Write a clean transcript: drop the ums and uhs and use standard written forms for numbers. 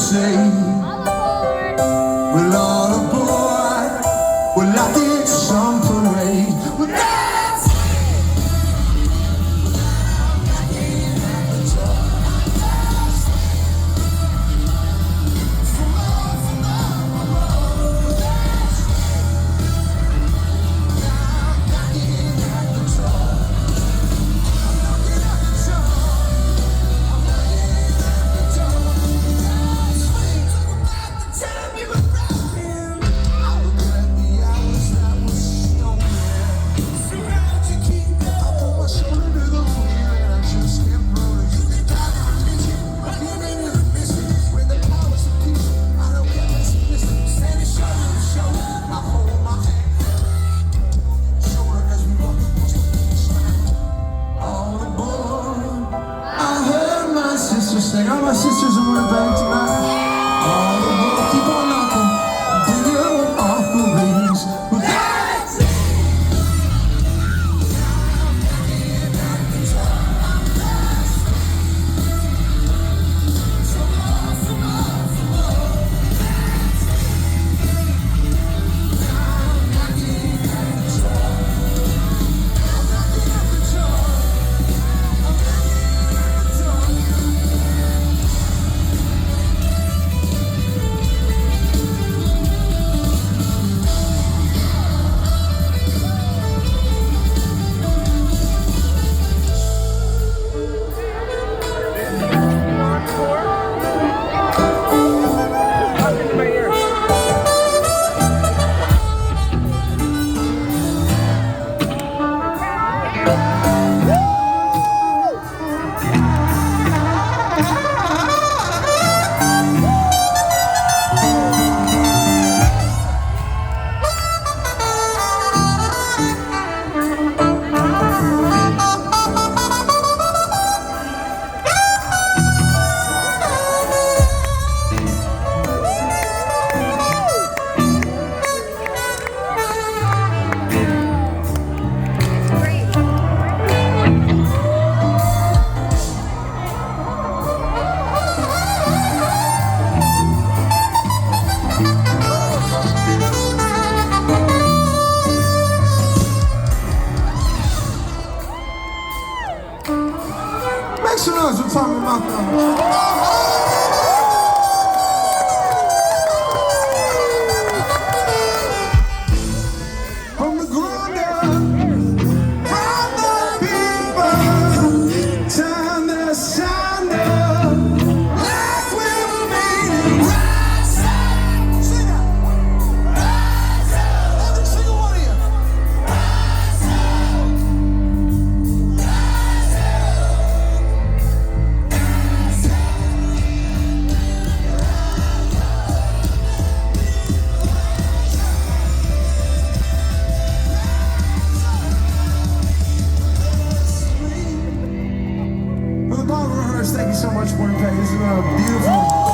say, well, all aboard. Well, I did some parade. Well, that's sing. All my sisters are wearing back tonight. All the world keep on knocking, bring your offerings. Well, that's it. Make some noise, we're talking about them. From the ground up, from the people, turn the sound up, like we were made it. Rise up, sing it. Rise up, every single one of you. Rise up, rise Thank you so much, Morning Pack. This is beautiful.